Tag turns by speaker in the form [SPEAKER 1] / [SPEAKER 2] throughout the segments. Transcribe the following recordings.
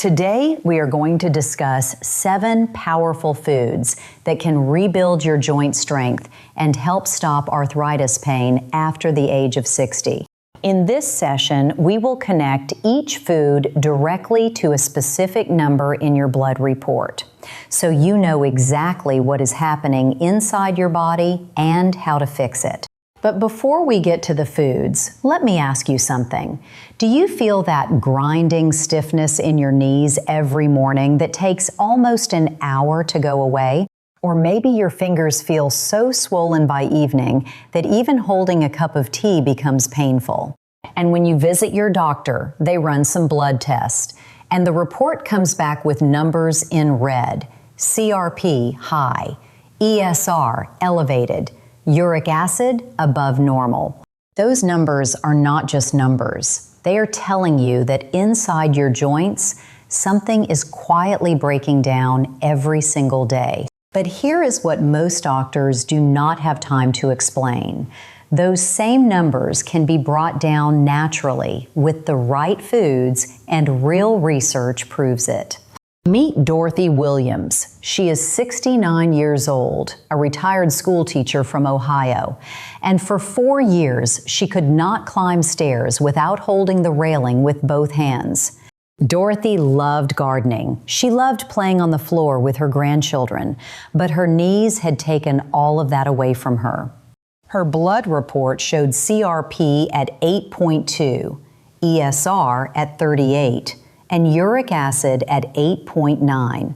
[SPEAKER 1] Today, we are going to discuss 7 powerful foods that can rebuild your joint strength and help stop arthritis pain after the age of 60. In this session, we will connect each food directly to a specific number in your blood report, so you know exactly what is happening inside your body and how to fix it. But before we get to the foods, let me ask you something. Do you feel that grinding stiffness in your knees every morning that takes almost an hour to go away? Or maybe your fingers feel so swollen by evening that even holding a cup of tea becomes painful. And when you visit your doctor, they run some blood tests, and the report comes back with numbers in red: CRP high, ESR elevated, Uric acid above normal. Those numbers are not just numbers. They are telling you that inside your joints, something is quietly breaking down every single day. But here is what most doctors do not have time to explain. Those same numbers can be brought down naturally with the right foods, and real research proves it. Meet Dorothy Williams. She is 69 years old, a retired school teacher from Ohio, and for 4 years she could not climb stairs without holding the railing with both hands. Dorothy loved gardening. She loved playing on the floor with her grandchildren, but her knees had taken all of that away from her. Her blood report showed CRP at 8.2, ESR at 38, and uric acid at 8.9.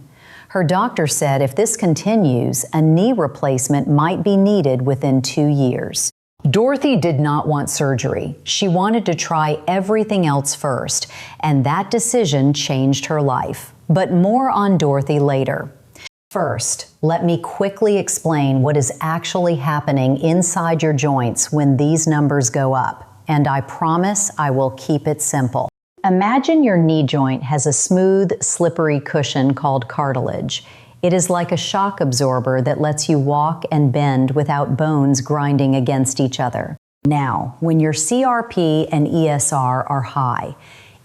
[SPEAKER 1] Her doctor said if this continues, a knee replacement might be needed within 2 years. Dorothy did not want surgery. She wanted to try everything else first, and that decision changed her life. But more on Dorothy later. First, let me quickly explain what is actually happening inside your joints when these numbers go up, and I promise I will keep it simple. Imagine your knee joint has a smooth, slippery cushion called cartilage. It is like a shock absorber that lets you walk and bend without bones grinding against each other. Now, when your CRP and ESR are high,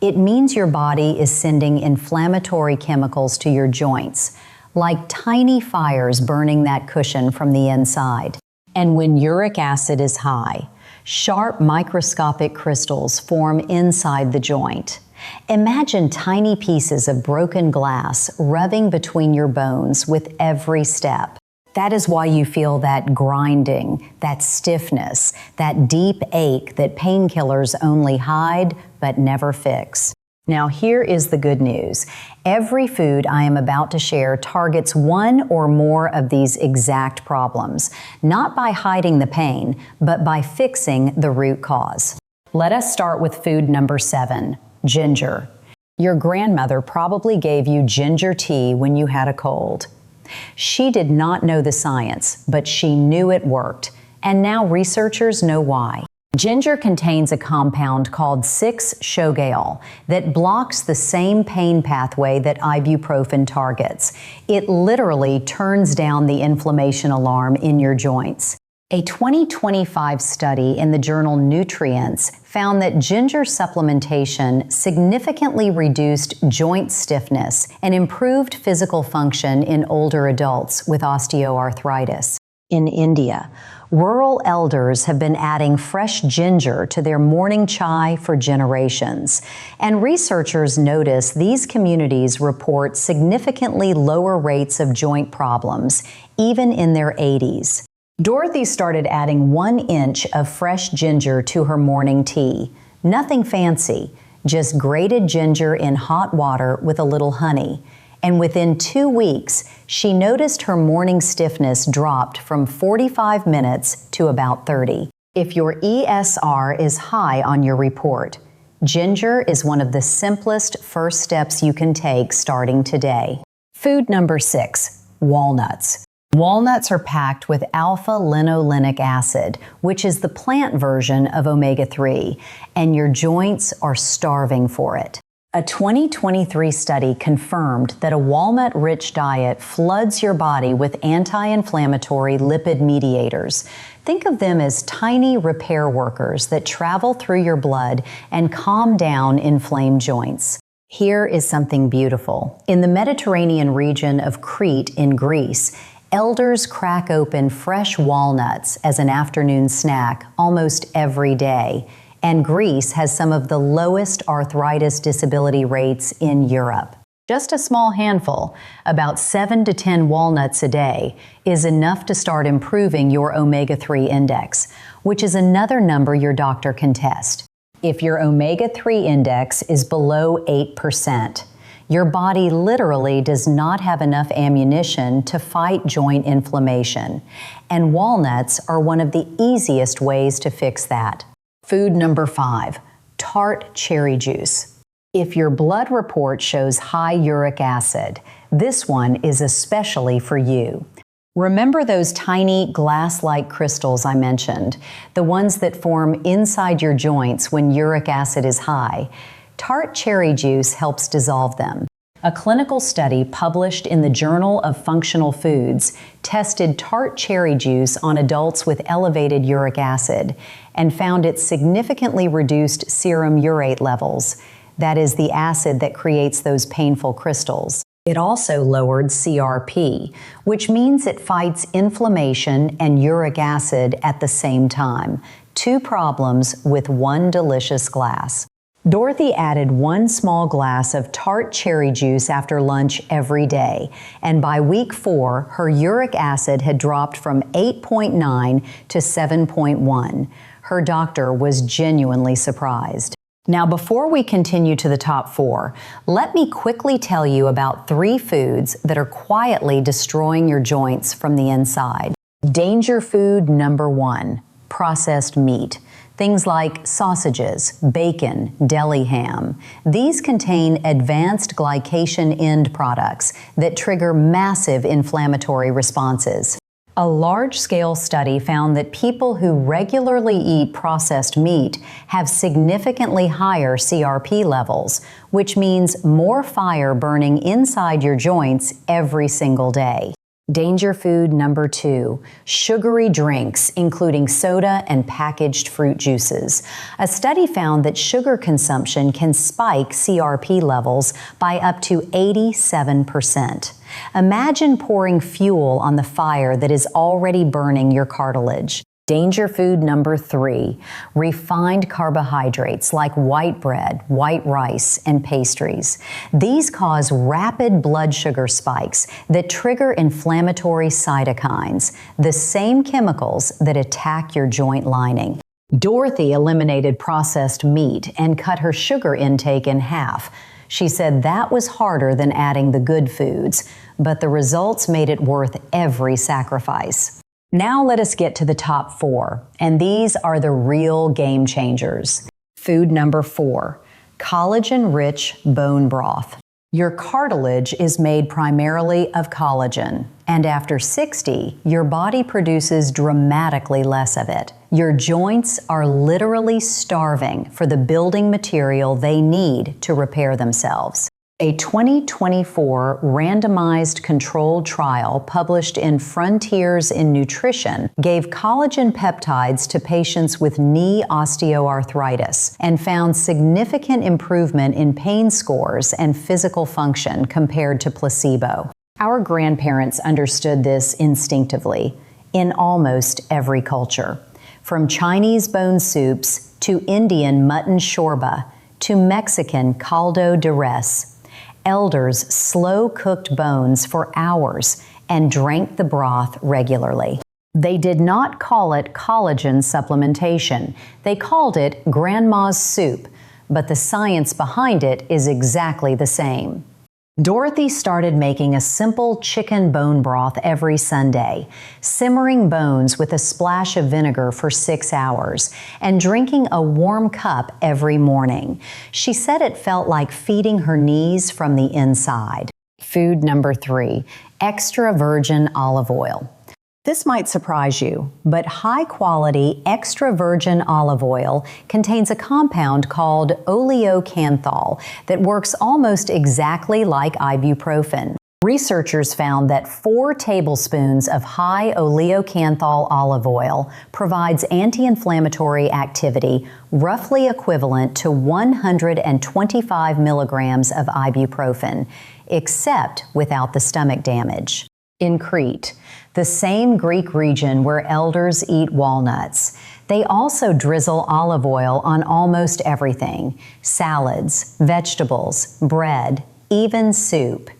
[SPEAKER 1] it means your body is sending inflammatory chemicals to your joints, like tiny fires burning that cushion from the inside. And when uric acid is high, sharp microscopic crystals form inside the joint. Imagine tiny pieces of broken glass rubbing between your bones with every step. That is why you feel that grinding, that stiffness, that deep ache that painkillers only hide but never fix. Now here is the good news. Every food I am about to share targets one or more of these exact problems, not by hiding the pain, but by fixing the root cause. Let us start with food number 7, ginger. Your grandmother probably gave you ginger tea when you had a cold. She did not know the science, but she knew it worked, and now researchers know why. Ginger contains a compound called 6-shogaol that blocks the same pain pathway that ibuprofen targets. It literally turns down the inflammation alarm in your joints. A 2025 study in the journal Nutrients found that ginger supplementation significantly reduced joint stiffness and improved physical function in older adults with osteoarthritis. In India, rural elders have been adding fresh ginger to their morning chai for generations, and researchers notice these communities report significantly lower rates of joint problems, even in their 80s. Dorothy started adding 1 inch of fresh ginger to her morning tea. Nothing fancy, just grated ginger in hot water with a little honey. And within 2 weeks, she noticed her morning stiffness dropped from 45 minutes to about 30. If your ESR is high on your report, ginger is one of the simplest first steps you can take starting today. Food number 6, walnuts. Walnuts are packed with alpha-linolenic acid, which is the plant version of omega-3, and your joints are starving for it. A 2023 study confirmed that a walnut-rich diet floods your body with anti-inflammatory lipid mediators. Think of them as tiny repair workers that travel through your blood and calm down inflamed joints. Here is something beautiful. In the Mediterranean region of Crete in Greece, elders crack open fresh walnuts as an afternoon snack almost every day, and Greece has some of the lowest arthritis disability rates in Europe. Just a small handful, about 7 to 10 walnuts a day, is enough to start improving your omega-3 index, which is another number your doctor can test. If your omega-3 index is below 8%, your body literally does not have enough ammunition to fight joint inflammation, and walnuts are one of the easiest ways to fix that. Food number 5, Tart cherry juice. If your blood report shows high uric acid, this one is especially for you. Remember those tiny glass-like crystals I mentioned, the ones that form inside your joints when uric acid is high? Tart cherry juice helps dissolve them. A clinical study published in the Journal of Functional Foods tested tart cherry juice on adults with elevated uric acid and found it significantly reduced serum urate levels. That is the acid that creates those painful crystals. It also lowered CRP, which means it fights inflammation and uric acid at the same time. 2 problems with 1 delicious glass. Dorothy added 1 small glass of tart cherry juice after lunch every day, and by week 4, her uric acid had dropped from 8.9 to 7.1. Her doctor was genuinely surprised. Now, before we continue to the top 4, let me quickly tell you about 3 foods that are quietly destroying your joints from the inside. Danger food number 1, processed meat. Things like sausages, bacon, deli ham. These contain advanced glycation end products that trigger massive inflammatory responses. A large-scale study found that people who regularly eat processed meat have significantly higher CRP levels, which means more fire burning inside your joints every single day. Danger food number 2, sugary drinks, including soda and packaged fruit juices. A study found that sugar consumption can spike CRP levels by up to 87%. Imagine pouring fuel on the fire that is already burning your cartilage. Danger food number 3, refined carbohydrates like white bread, white rice, and pastries. These cause rapid blood sugar spikes that trigger inflammatory cytokines, the same chemicals that attack your joint lining. Dorothy eliminated processed meat and cut her sugar intake in half. She said that was harder than adding the good foods, but the results made it worth every sacrifice. Now let us get to the top 4, and these are the real game changers. Food number 4, collagen-rich bone broth. Your cartilage is made primarily of collagen, and after 60, your body produces dramatically less of it. Your joints are literally starving for the building material they need to repair themselves. A 2024 randomized controlled trial published in Frontiers in Nutrition gave collagen peptides to patients with knee osteoarthritis and found significant improvement in pain scores and physical function compared to placebo. Our grandparents understood this instinctively in almost every culture, from Chinese bone soups to Indian mutton shorba to Mexican caldo de res. Elders slow-cooked bones for hours and drank the broth regularly. They did not call it collagen supplementation. They called it grandma's soup, but the science behind it is exactly the same. Dorothy started making a simple chicken bone broth every Sunday, simmering bones with a splash of vinegar for 6 hours, and drinking a warm cup every morning. She said it felt like feeding her knees from the inside. Food number 3, extra virgin olive oil. This might surprise you, but high-quality extra virgin olive oil contains a compound called oleocanthal that works almost exactly like ibuprofen. Researchers found that 4 tablespoons of high oleocanthal olive oil provides anti-inflammatory activity roughly equivalent to 125 milligrams of ibuprofen, except without the stomach damage. In Crete, the same Greek region where elders eat walnuts, they also drizzle olive oil on almost everything: salads, vegetables, bread, even soup.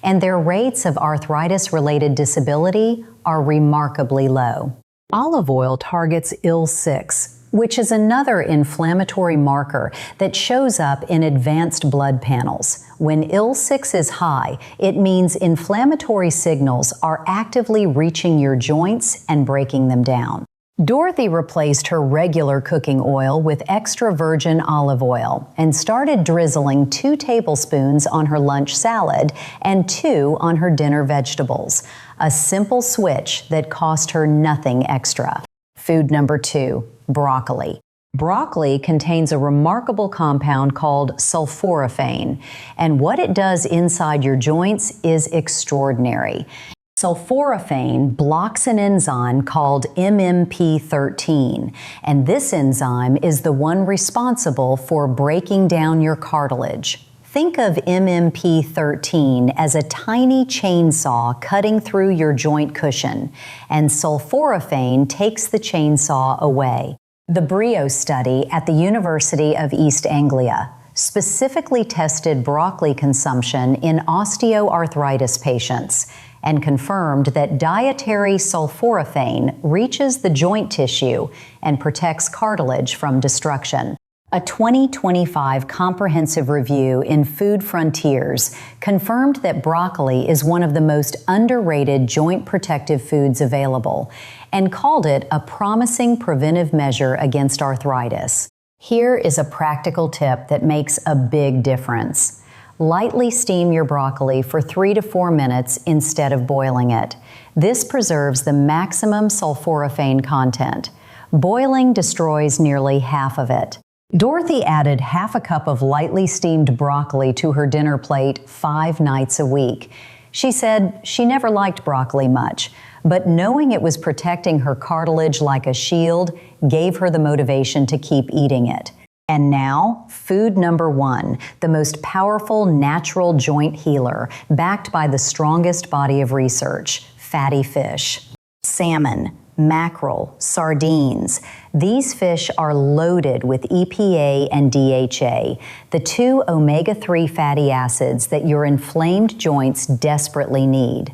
[SPEAKER 1] And their rates of arthritis-related disability are remarkably low. Olive oil targets IL-6, which is another inflammatory marker that shows up in advanced blood panels. When IL-6 is high, it means inflammatory signals are actively reaching your joints and breaking them down. Dorothy replaced her regular cooking oil with extra virgin olive oil and started drizzling 2 tablespoons on her lunch salad and 2 on her dinner vegetables. A simple switch that cost her nothing extra. Food number 2, broccoli. Broccoli contains a remarkable compound called sulforaphane, and what it does inside your joints is extraordinary. Sulforaphane blocks an enzyme called MMP13, and this enzyme is the one responsible for breaking down your cartilage. Think of MMP13 as a tiny chainsaw cutting through your joint cushion, and sulforaphane takes the chainsaw away. The BRIO study at the University of East Anglia specifically tested broccoli consumption in osteoarthritis patients and confirmed that dietary sulforaphane reaches the joint tissue and protects cartilage from destruction. A 2025 comprehensive review in Food Frontiers confirmed that broccoli is one of the most underrated joint protective foods available and called it a promising preventive measure against arthritis. Here is a practical tip that makes a big difference. Lightly steam your broccoli for 3 to 4 minutes instead of boiling it. This preserves the maximum sulforaphane content. Boiling destroys nearly half of it. Dorothy added half a cup of lightly steamed broccoli to her dinner plate 5 nights a week. She said she never liked broccoli much, but knowing it was protecting her cartilage like a shield gave her the motivation to keep eating it. And now, food number 1, the most powerful natural joint healer, backed by the strongest body of research: fatty fish. Salmon, mackerel, sardines. These fish are loaded with EPA and DHA, the 2 omega-3 fatty acids that your inflamed joints desperately need.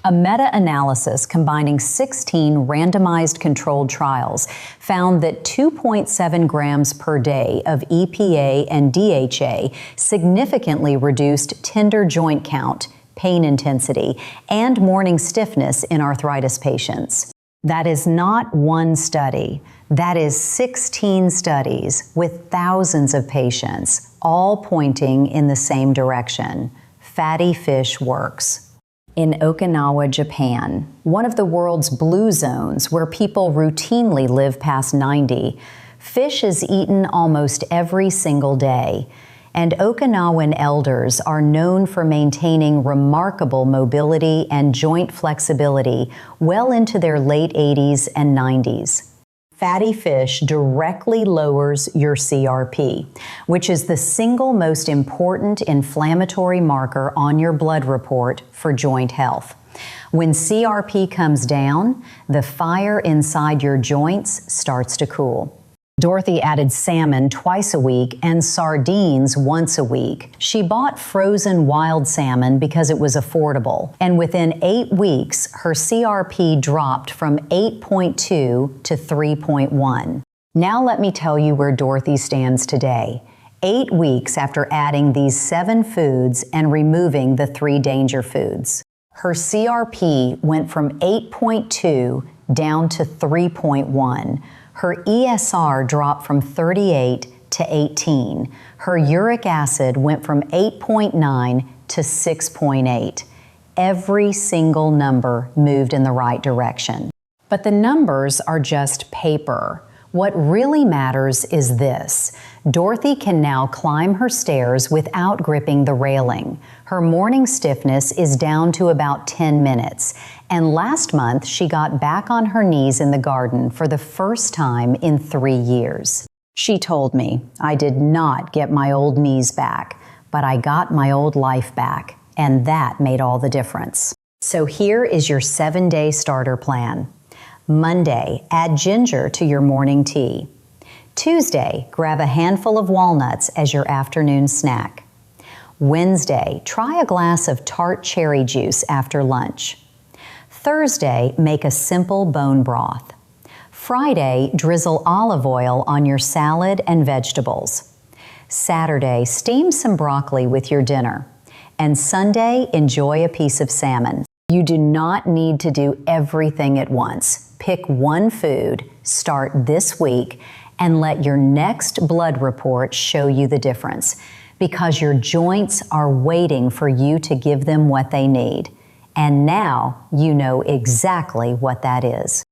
[SPEAKER 1] A meta-analysis combining 16 randomized controlled trials found that 2.7 grams per day of EPA and DHA significantly reduced tender joint count, pain intensity, and morning stiffness in arthritis patients. That is not one study. That is 16 studies with thousands of patients, all pointing in the same direction. Fatty fish works. In Okinawa, Japan, one of the world's blue zones where people routinely live past 90, fish is eaten almost every single day. And Okinawan elders are known for maintaining remarkable mobility and joint flexibility well into their late 80s and 90s. Fatty fish directly lowers your CRP, which is the single most important inflammatory marker on your blood report for joint health. When CRP comes down, the fire inside your joints starts to cool. Dorothy added salmon twice a week and sardines once a week. She bought frozen wild salmon because it was affordable, and within 8 weeks, her CRP dropped from 8.2 to 3.1. Now let me tell you where Dorothy stands today, 8 weeks after adding these 7 foods and removing the 3 danger foods. Her CRP went from 8.2 down to 3.1. Her ESR dropped from 38 to 18. Her uric acid went from 8.9 to 6.8. Every single number moved in the right direction. But the numbers are just paper. What really matters is this. Dorothy can now climb her stairs without gripping the railing. Her morning stiffness is down to about 10 minutes. And last month, she got back on her knees in the garden for the first time in 3 years. She told me, "I did not get my old knees back, but I got my old life back, and that made all the difference." So here is your 7-day starter plan. Monday, add ginger to your morning tea. Tuesday, grab a handful of walnuts as your afternoon snack. Wednesday, try a glass of Tart cherry juice after lunch. Thursday, make a simple bone broth. Friday, drizzle olive oil on your salad and vegetables. Saturday, steam some broccoli with your dinner. And Sunday, enjoy a piece of salmon. You do not need to do everything at once. Pick one food, start this week, and let your next blood report show you the difference, because your joints are waiting for you to give them what they need. And now you know exactly what that is.